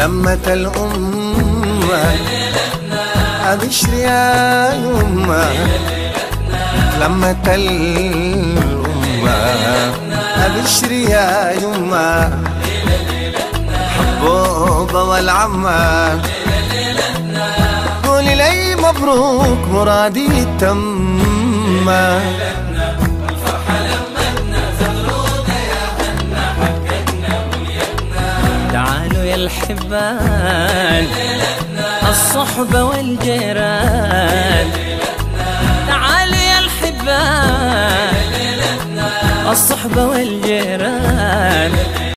لمة الأمة أبشر يا يمة لمة الأمة أبشر يا يمة حبوبة والعمة قولي لي مبروك مرادي تم. تعالوا يا الحبان الصحبة والجيران، تعالوا يا الحبان الصحبة والجيران،